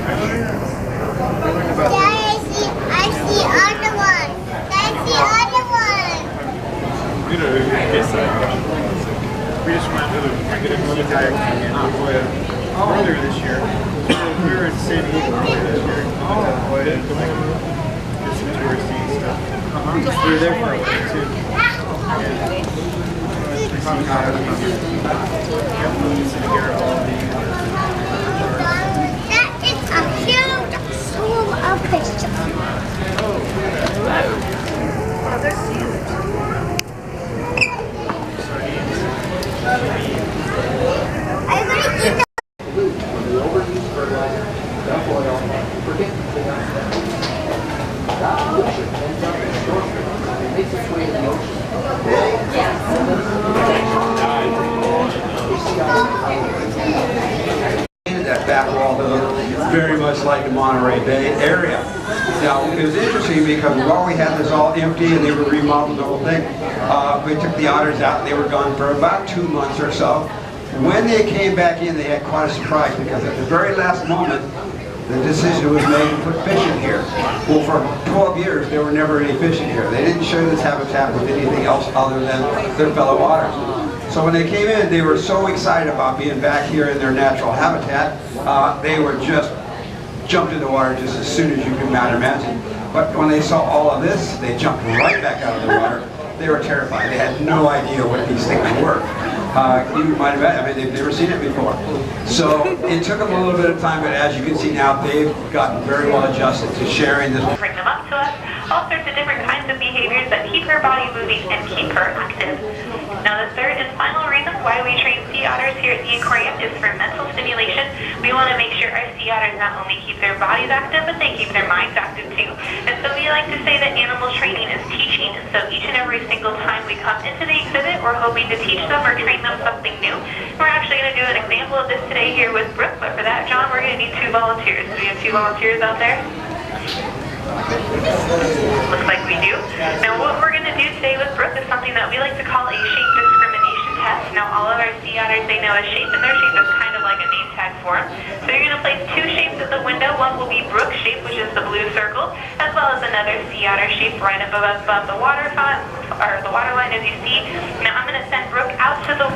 I see other one. I see other one. We just went to the movie kayak in Nagoya earlier this year. We were in San Diego earlier this year. Did some touristy stuff. We were there for a week too. That is a huge school of fish. Oh, they're huge. I'm going to eat that back wall very much like the Monterey Bay area. Now, it was interesting because while we had this all empty and they were remodeling the whole thing, we took the otters out and they were gone for about 2 months or so. When they came back in, they had quite a surprise because at the very last moment, the decision was made to put fish in here. Well, for 12 years, there were never any fish in here. They didn't share this habitat with anything else other than their fellow otters. So when they came in, they were so excited about being back here in their natural habitat, they were just jumped in the water just as soon as you could imagine. But when they saw all of this, they jumped right back out of the water. They were terrified. They had no idea what these things were. You might imagine, I mean, they've never seen it before. So it took them a little bit of time, but as you can see now, they've gotten very well adjusted to sharing this. Bring them up to us, all sorts of different kinds of behaviors that keep her body moving and keep her active. Now the third and final reason why we train sea otters here at the aquarium is for mental stimulation. We want to make sure our sea otters not only keep their bodies active, but they keep their minds active too. And so we like to say that animal training is teaching, and so each and every single time we come into the exhibit, we're hoping to teach them or train them something new. We're actually going to do an example of this today here with Brooke, but for that, John, we're going to need 2 volunteers. Do we have 2 volunteers out there? Looks like we do. Now what we're going to do today with Brooke is something that we like to call a shape discrimination test. Now all of our sea otters, they know a shape, and their shape is kind of like a name tag for them. So you're going to place 2 shapes at the window. One will be Brooke's shape, which is the blue circle, as well as another sea otter shape right above the water line, as you see. Now I'm going to send Brooke out to the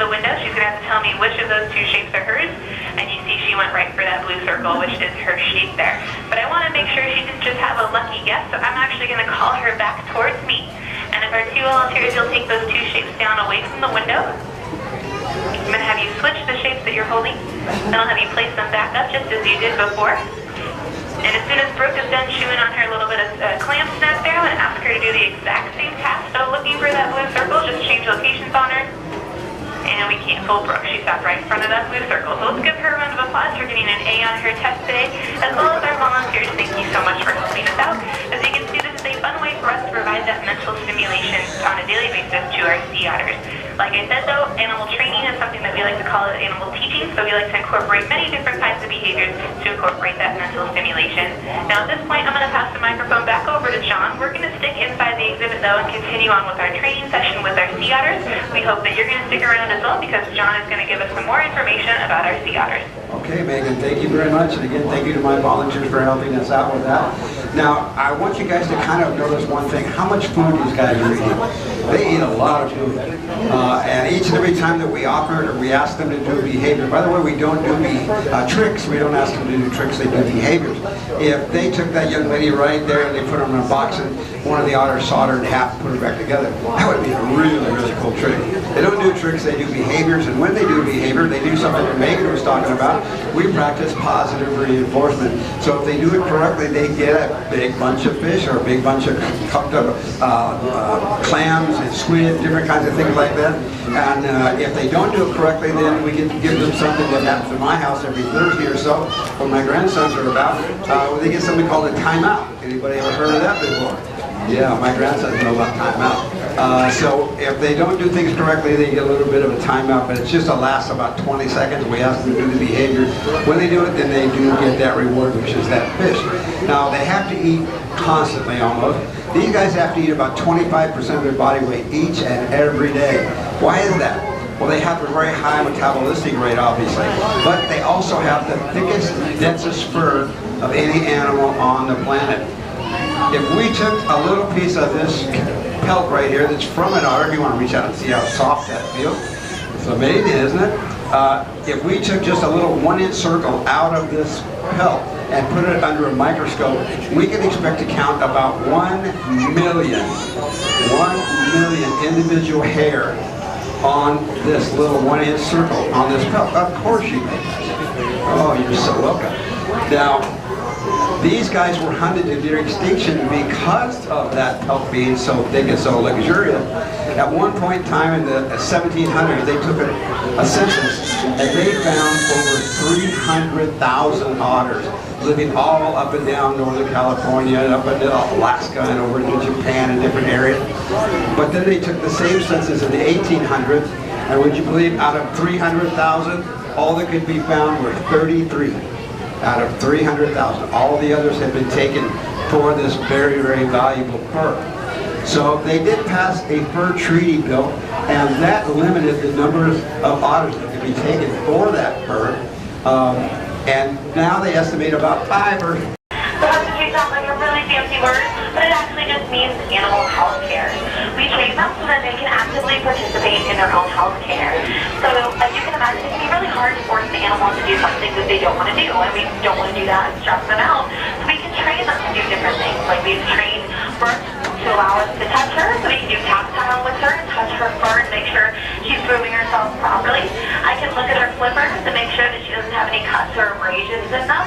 window. She's going to have to tell me which of those 2 shapes are hers. And you see she went right for that blue circle, which is her shape there. But I want to make sure she didn't just have a lucky guess, so I'm actually going to call her back towards me. And if our 2 volunteers, you'll take those 2 shapes down away from the window. I'm going to have you switch the shapes that you're holding. Then I'll have you place them back up just as you did before. And as soon as Brooke is done chewing on her little bit of clam snack there, I'm going to ask her to do the exact same task. So looking for that blue circle, just change locations on her. And we can't fool Brooke. She stopped right in front of that blue circle. So let's give her a round of applause for getting an A on her test today, as well as our volunteers. Thank you so much for helping us out. As you can see, this is a fun way for us to provide that mental stimulation on a daily basis to our sea otters. Like I said though, animal training is something that we like to call it animal teaching, so we like to incorporate many different kinds of behaviors to incorporate that mental stimulation. Now at this point, I'm going to pass the microphone back over to John. We're going to stick inside the exhibit though and continue on with our training session with our sea otters. We hope that you're going to stick around as well because John is going to give us some more information about our sea otters. Okay, Megan, thank you very much. And again, thank you to my volunteers for helping us out with that. Now, I want you guys to kind of notice one thing, how much food these guys are eating. They eat a lot of food. And each and every time that we offer it or we ask them to do behavior, by the way, we don't do tricks. We don't ask them to do tricks, they do behaviors. If they took that young lady right there and they put her in a box and one of the otters sawed her in half and put her back together, that would be a really, really cool trick. They don't do tricks, they do behaviors, and when they do behavior, they do something that Megan was talking about. We practice positive reinforcement. So if they do it correctly, they get a big bunch of fish or a big bunch of cooked up clams and squid, different kinds of things like that. And if they don't do it correctly, then we get to give them something that happens in my house every Thursday or so, when my grandsons are about, where they get something called a timeout. Anybody ever heard of that before? Yeah, my grandsons know about timeout. So if they don't do things correctly, they get a little bit of a timeout, but it's just lasts about 20 seconds. We ask them to do the behavior. When they do it, then they do get that reward, which is that fish. Now, they have to eat constantly almost. These guys have to eat about 25% of their body weight each and every day. Why is that? Well, they have a very high metabolistic rate, obviously, but they also have the thickest, densest fur of any animal on the planet. If we took a little piece of this pelt right here that's from an otter, if you want to reach out and see how soft that feels, it's amazing, isn't it? If we took just a little 1-inch circle out of this pelt and put it under a microscope, we can expect to count about 1 million individual hair on this little 1-inch circle on this pelt. Of course you can. Oh, you're so welcome. Now, these guys were hunted to near extinction because of that pelt being so thick and so luxurious. At one point in time in the 1700s, they took a census and they found over 300,000 otters living all up and down Northern California and up into Alaska and over into Japan and different areas. But then they took the same census in the 1800s, and would you believe, out of 300,000, all that could be found were 33 out of 300,000. All the others had been taken for this very, very valuable fur. So they did pass a fur treaty bill, and that limited the numbers of otters that could be taken for that fur. And now they estimate about 5 or... Substitute sounds like a really fancy word, but it actually just means animal health care. We train them so that they can actively participate in their own health care. So as you can imagine, it can be really hard to force an animal to do something that they don't want to do, and we don't want to do that and stress them out. So we can train them to do different things. Like we've trained first to allow us to touch her, so we can do tactile with her, touch her fur and make sure she's grooming herself properly. I can look at her flippers to make sure that she doesn't have any cuts or abrasions in them.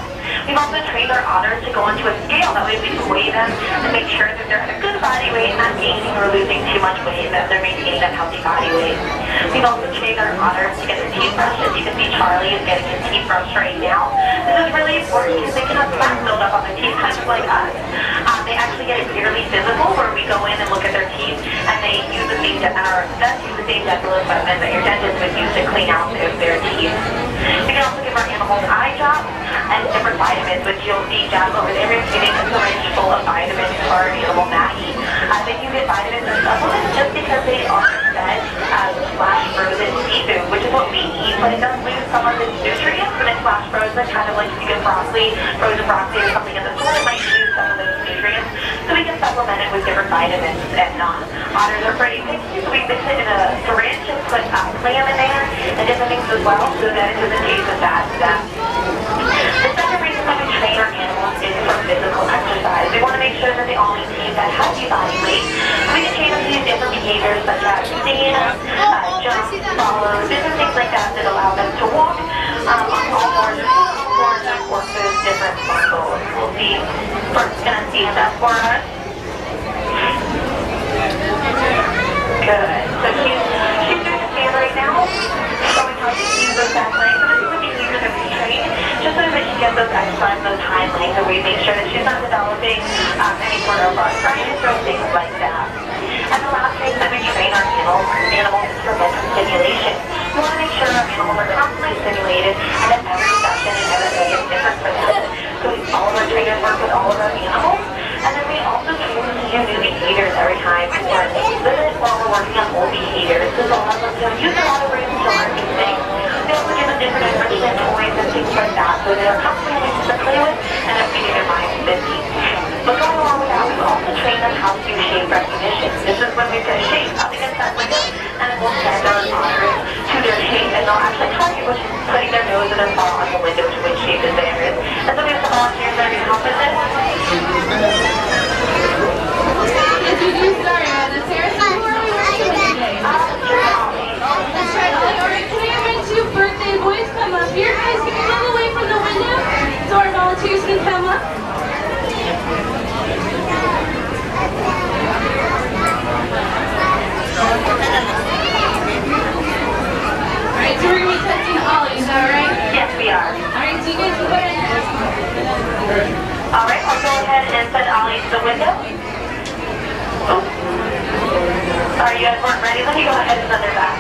We've also trained our otters to go onto a scale. That way we can weigh them and make sure that they're at a good body weight, not gaining or losing too much weight, that they're maintaining a healthy body weight. We've also trained our otters to get their teeth brushed. As you can see, Charlie is getting his teeth brushed right now. This is really important because they can have fat build up on their teeth, kind of like us. They actually get it yearly physical, where we go in and look at their teeth, and they use the same dental equipment that your dentist would use to clean out their teeth. We can also give our animals eye drops and different vitamins, which you'll see Jeff over there is giving a syringe full of vitamins for our animal Maggie. They can get vitamins or supplements just because they are fed flash frozen seafood, which is what we eat, but it does lose some of its nutrients when it's flash frozen, kind of like if you get broccoli, frozen broccoli or something in the store, it might lose some of those nutrients. So we can supplement it with different vitamins, and otters are pretty picky, so we mix it in a syringe and put clam in there and different things as well, so that it doesn't taste as bad to them. The second reason that we train our animals is for physical exercise. We want to make sure that they all maintain that healthy body weight. So we can train them to do different behaviors such as stand, jump, follow, different things like that that allow them to walk on all fours, work those different muscles. We'll see. First, gonna stand up for us. Good. So she's doing a stand right now, showing how to use those back legs. So this is a behavior that we train, just so that she gets those exercise, those hind legs, and we make sure that she's not developing any sort of arthritis or things like that. And the last thing that we train our animals is for mental stimulation. We want to make sure our animals are constantly stimulated, and that every session and every day is different for them. So all of our trainers work with all of our animals, and then we also train them to use new behaviors every time. We're limited while we're working on old behaviors. This allows them to use a lot of brains to learn new things. We also give them different enrichment toys and things like that, so they are constantly things to play with and are feeding their minds busy. But going along with that, we also train them how to do shape recognition. This is when we say shape, how they get that window, and then we'll send our otters to their shape, and they'll actually target, which is putting their nose and their paw on the window to which shape is theirs. And so we have some volunteers that are going to help with this. Introduce Daria, the Saracen who are we working with today? That's right, alright, can I have two birthday boys come up here? Guys, can you move away from the window so our volunteers can come up? Alright, so we're going to be testing Ollie, is that right? Yes, we are. Alright, so you guys can go ahead. Alright, I'll go ahead and send Ollie to the window. Oh. Sorry, you guys weren't ready. Let me go ahead and send her back.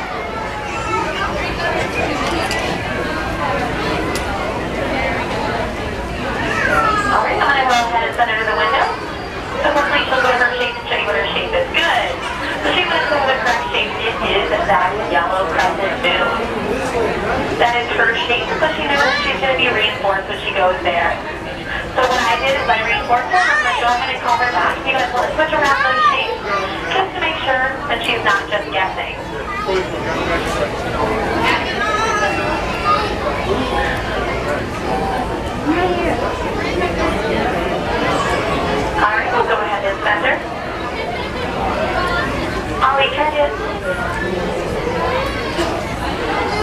Alright, I'm going to go ahead and send her to the window. So hopefully she'll go to her shape and show you what her shape is. Good. So she went to the correct shape. is that yellow crescent moon. That is her shape, so she knows she's going to be reinforced when she goes there. So what I did is I reinforced her. I'm going to go ahead and call her back. You guys want to switch around those shapes just to make sure that she's not just guessing. Alright, we'll go ahead and send her. Ollie, catches.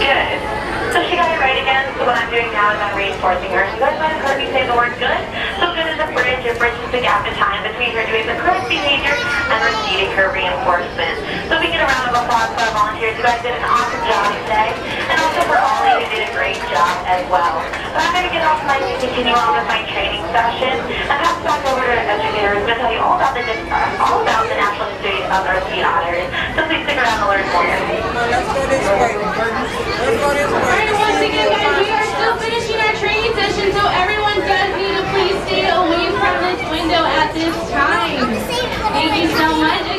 Good. So she got it right again, so what I'm doing now is I'm reinforcing her. You guys might have heard me say the word good. So good is a bridge. It bridges the gap in time between her doing the correct behavior and receiving her reinforcement. So we get a round of applause for our volunteers. You guys did an awesome job today. And also for Ollie, who did a great job as well. But I'm going to get off my and continue on with my training session and pass it back over to our educator who's going to tell you all about the natural history of our sea otters. So please stick around to learn more. Let's go this way. Let's go this way. Alright, once again, guys, we are still finishing our training session, so everyone does need to please stay away from this window at this time. Thank you so much.